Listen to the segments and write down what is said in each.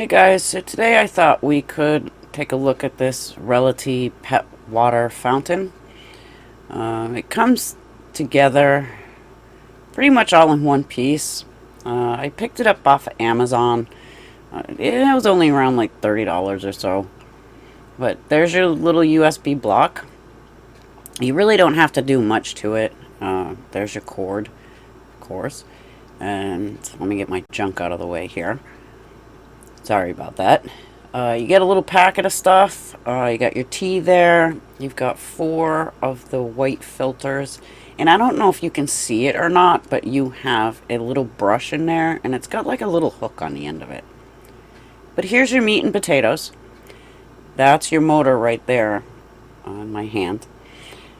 Hey guys, so today I thought we could take a look at this Rellaty Pet Water Fountain. It comes together pretty much all in one piece. I picked it up off of Amazon. It was only around like $30 or so. But there's your little USB block. You really don't have to do much to it. There's your cord, of course. And let me get my junk out of the way here. Sorry about that. You get a little packet of stuff. You got your tea there. You've got 4 of the white filters. And I don't know if you can see it or not, but you have a little brush in there, and it's got like a little hook on the end of it. But here's your meat and potatoes. That's your motor right there on my hand.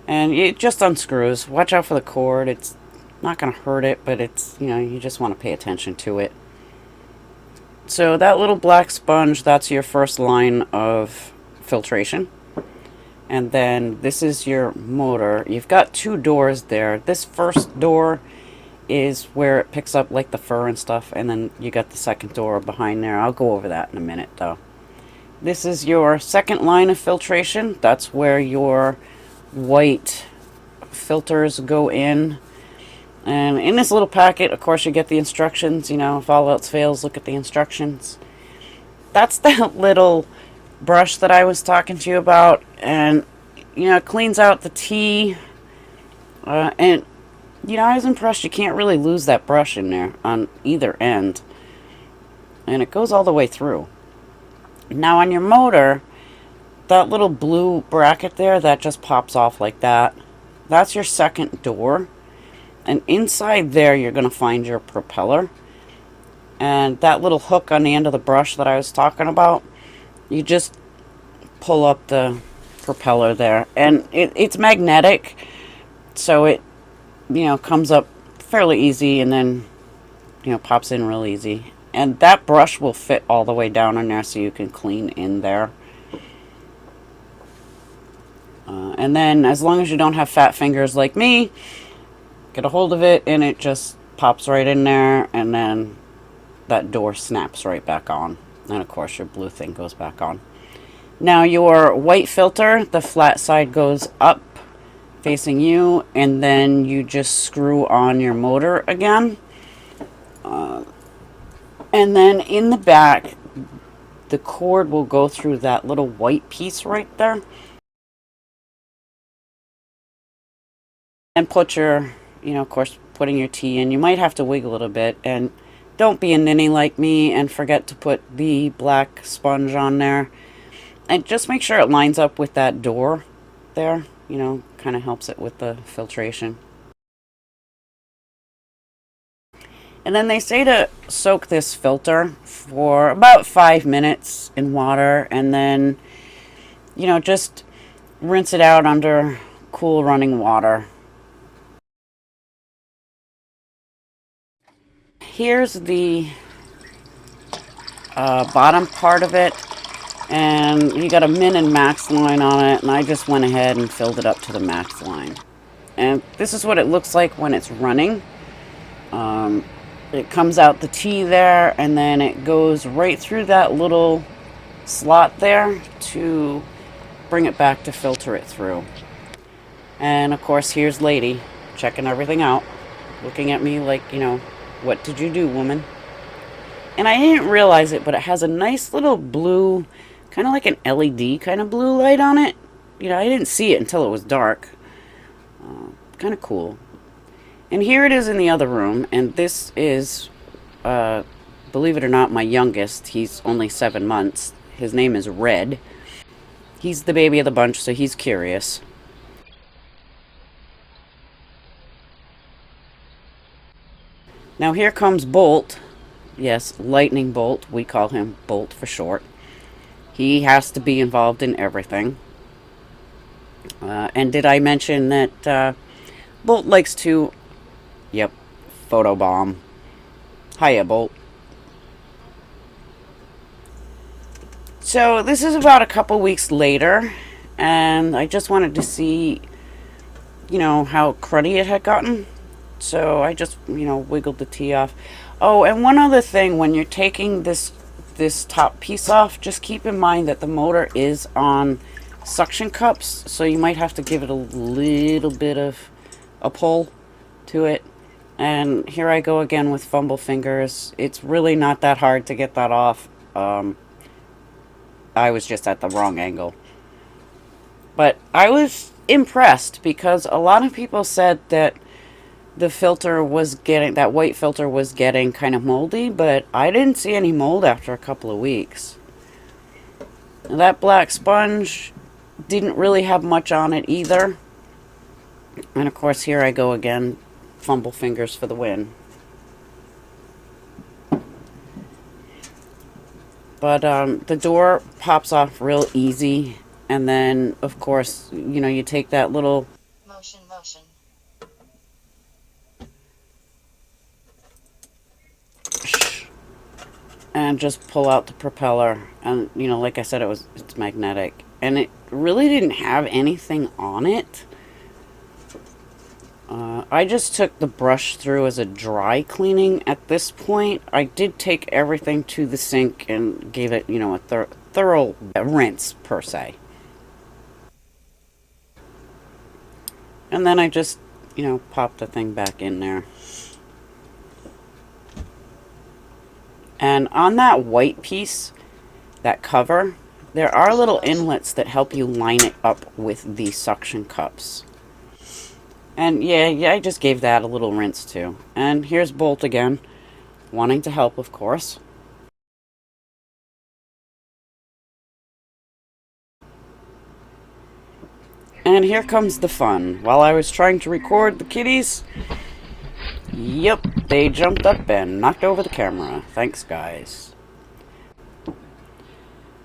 And it just unscrews. Watch out for the cord. It's not going to hurt it, but it's, you just want to pay attention to it. So that little black sponge, that's your first line of filtration. And then this is your motor. You've got 2 doors there. This first door is where it picks up like the fur and stuff, and then you got the second door behind there. I'll go over that in a minute though. This is your second line of filtration. That's where your white filters go in. And in this little packet, of course, you get the instructions. If all else fails, look at the instructions. That's that little brush that I was talking to you about. And, it cleans out the tea. And, I was impressed. You can't really lose that brush in there on either end. And it goes all the way through. Now, on your motor, that little blue bracket there, that just pops off like that. That's your second door. And inside there, you're going to find your propeller. And that little hook on the end of the brush that I was talking about, you just pull up the propeller there. And it's magnetic, so it, comes up fairly easy and then, pops in real easy. And that brush will fit all the way down in there so you can clean in there. And then, as long as you don't have fat fingers like me, get a hold of it and it just pops right in there, and then that door snaps right back on. And of course your blue thing goes back on. Now your white filter, the flat side goes up facing you, and then you just screw on your motor again. And then in the back, the cord will go through that little white piece right there. And put your, of course, putting your tea in. You might have to wiggle it a bit, and don't be a ninny like me and forget to put the black sponge on there. And just make sure it lines up with that door there, kind of helps it with the filtration. And then they say to soak this filter for about 5 minutes in water, and then, just rinse it out under cool running water. Here's the bottom part of it, and you got a min and max line on it, and I just went ahead and filled it up to the max line. And this is what it looks like when it's running. It comes out the tea there, and then it goes right through that little slot there to bring it back to filter it through. And of course, here's Lady checking everything out, looking at me like, what did you do, woman? And I didn't realize it, but it has a nice little blue, kind of like an LED kind of blue light on it. I didn't see it until it was dark. Kind of cool. And here it is in the other room, and this is, believe it or not, my youngest. He's only 7 months. His name is Red. He's the baby of the bunch, so he's curious. Now here comes Bolt. Yes, Lightning Bolt. We call him Bolt for short. He has to be involved in everything. And did I mention that Bolt likes to, yep, photobomb. Hiya, Bolt. So this is about a couple weeks later, and I just wanted to see, how cruddy it had gotten. So I just, wiggled the tea off. Oh, and one other thing, when you're taking this this top piece off, just keep in mind that the motor is on suction cups, so you might have to give it a little bit of a pull to it. And here I go again with fumble fingers. It's really not that hard to get that off. I was just at the wrong angle. But I was impressed because a lot of people said that the filter was getting, that white filter was getting kind of moldy, but I didn't see any mold after a couple of weeks. That black sponge didn't really have much on it either. And of course, here I go again, fumble fingers for the win. But the door pops off real easy. And then, of course, you know, you take that little motion. And just pull out the propeller. And, you know, like I said, it's magnetic. And it really didn't have anything on it. I just took the brush through as a dry cleaning at this point. I did take everything to the sink and gave it, you know, a thorough rinse, per se. And then I just, you know, popped the thing back in there. And on that white piece, that cover, there are little inlets that help you line it up with the suction cups. And yeah, I just gave that a little rinse too. And here's Bolt again, wanting to help, of course. And here comes the fun. While I was trying to record the kitties, yep, they jumped up and knocked over the camera. Thanks, guys.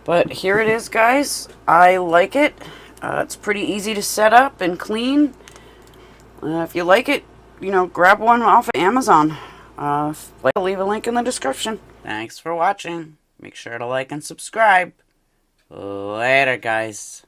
But here it is, guys. I like it. It's pretty easy to set up and clean. If you like it, you know, grab one off of Amazon. I'll leave a link in the description. Thanks for watching. Make sure to like and subscribe. Later, guys.